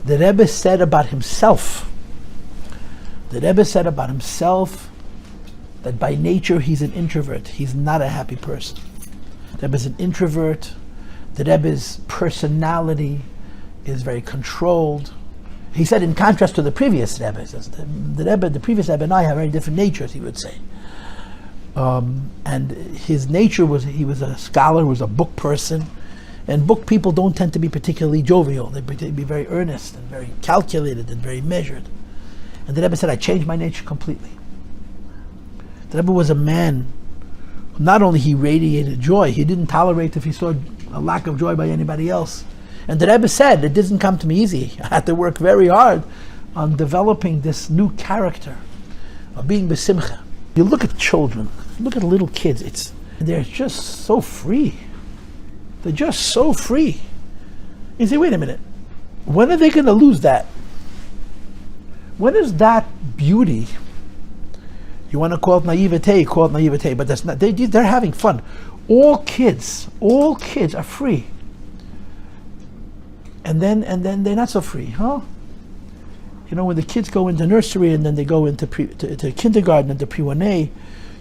The Rebbe said about himself, that by nature he's an introvert. He's not a happy person. The Rebbe is an introvert. The Rebbe's personality is very controlled. He said, in contrast to the previous Rebbe, the previous Rebbe and I have very different natures, he would say. And his nature was, he was a scholar, was a book person, and book people don't tend to be particularly jovial. They be very earnest and very calculated and very measured. And the Rebbe said, I changed my nature completely. The Rebbe was a man, not only he radiated joy, he didn't tolerate if he saw a lack of joy by anybody else. And the Rebbe said, it didn't come to me easy. I had to work very hard on developing this new character of being besimcha. You look at children, look at little kids, they're just so free. They're just so free. You say, wait a minute, when are they going to lose that? When is that beauty? You want to call it naivete, but that's not, they're having fun. All kids are free. And then they're not so free, huh? You know, when the kids go into nursery and then they go into to kindergarten and to pre-1A,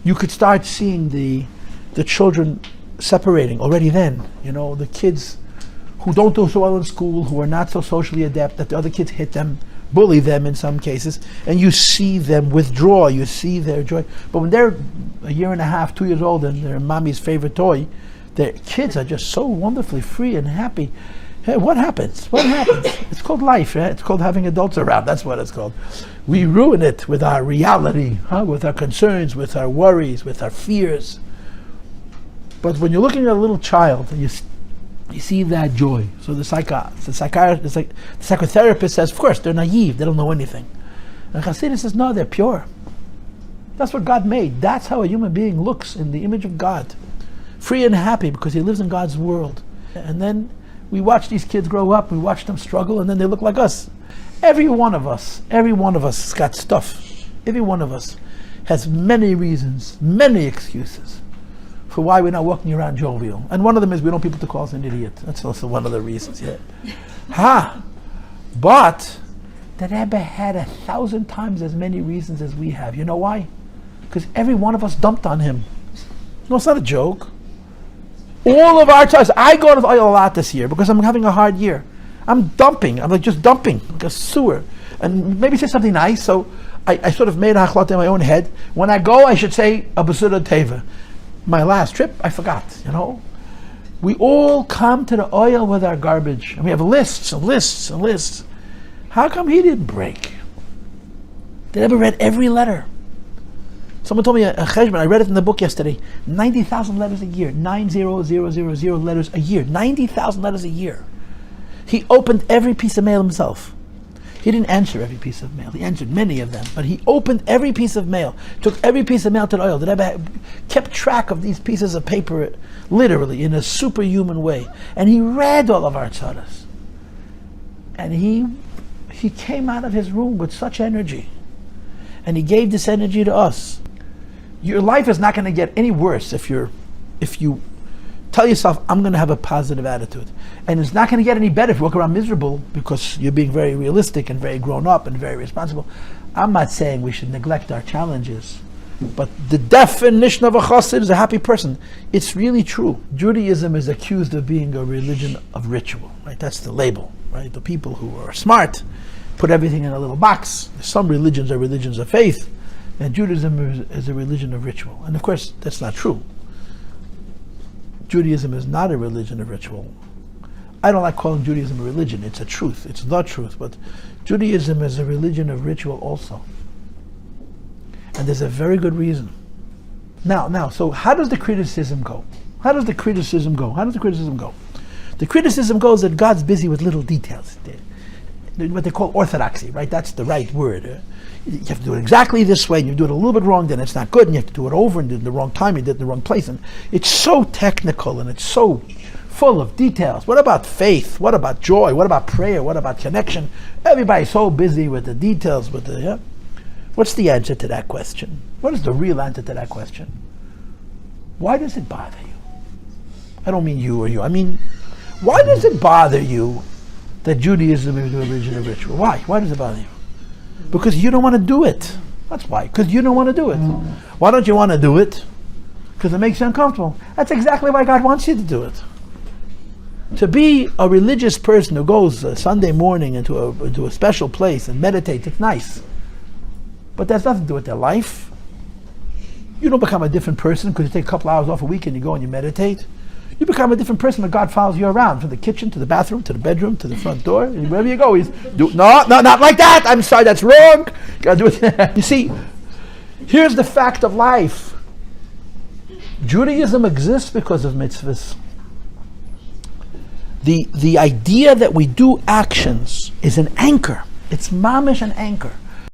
you could start seeing the children separating already then. You know, the kids who don't do so well in school, who are not so socially adept, that the other kids hit them, bully them in some cases, and you see them withdraw, you see their joy. But when they're a year and a half, 2 years old, and they're mommy's favorite toy, their kids are just so wonderfully free and happy. Hey, what happens? It's called life, right? It's called having adults around. That's what it's called. We ruin it with our reality, with our concerns, with our worries, with our fears. But when you're looking at a little child, and you see that joy. So the psychotherapist says, of course, they're naive. They don't know anything. And Chassidus says, no, they're pure. That's what God made. That's how a human being looks in the image of God. Free and happy because he lives in God's world. And then we watch these kids grow up, we watch them struggle, and then they look like us. Every one of us has got stuff. Every one of us has many reasons, many excuses for why we're not walking around jovial. And one of them is we don't want people to call us an idiot. That's also one of the reasons, yeah. But the Rebbe had 1,000 times as many reasons as we have. You know why? Because every one of us dumped on him. No, it's not a joke. All of our times, I go to the oil a lot this year because I'm having a hard year. I'm dumping, like a sewer. And maybe say something nice, so I sort of made a hachlata in my own head. When I go, I should say a basura teva. My last trip, I forgot, you know. We all come to the oil with our garbage. And we have lists and lists and lists. How come he didn't break? They never read every letter. Someone told me a cheshbon, I read it in the book yesterday, 90,000 letters a year, 90,000 letters a year, 90,000 letters a year. He opened every piece of mail himself. He didn't answer every piece of mail. He answered many of them, but he opened every piece of mail, took every piece of mail to the oil. The Rebbe kept track of these pieces of paper, literally, in a superhuman way. And he read all of our tzaras. And he came out of his room with such energy. And he gave this energy to us. Your life is not going to get any worse if you tell yourself, I'm going to have a positive attitude. And it's not going to get any better if you walk around miserable because you're being very realistic and very grown up and very responsible. I'm not saying we should neglect our challenges, but the definition of a chassid is a happy person. It's really true. Judaism is accused of being a religion of ritual, right? That's the label, right? The people who are smart put everything in a little box. Some religions are religions of faith, and Judaism is a religion of ritual. And of course, that's not true. Judaism is not a religion of ritual. I don't like calling Judaism a religion. It's a truth. It's the truth. But Judaism is a religion of ritual also. And there's a very good reason. Now, so how does the criticism go? The criticism goes that God's busy with little details. What they call orthodoxy, right? That's the right word. You have to do it exactly this way, and you do it a little bit wrong, then it's not good, and you have to do it over, and do it in the wrong time, you did it in the wrong place. And it's so technical, and it's so full of details. What about faith? What about joy? What about prayer? What about connection? Everybody's so busy with the details, What's the answer to that question? What is the real answer to that question? Why does it bother you? I don't mean you or you. I mean, why does it bother you that Judaism is a religion of ritual. Why? Why does it bother you? Because you don't want to do it. That's why. Because you don't want to do it. Why don't you want to do it? Because it makes you uncomfortable. That's exactly why God wants you to do it. To be a religious person who goes Sunday morning into a special place and meditates, it's nice. But that's nothing to do with their life. You don't become a different person because you take a couple hours off a week and you go and you meditate. You become a different person when God follows you around, from the kitchen to the bathroom to the bedroom to the front door. And wherever you go, no, not like that. I'm sorry, that's wrong. You gotta do it. You see, here's the fact of life. Judaism exists because of mitzvahs. The idea that we do actions is an anchor. It's mamish an anchor.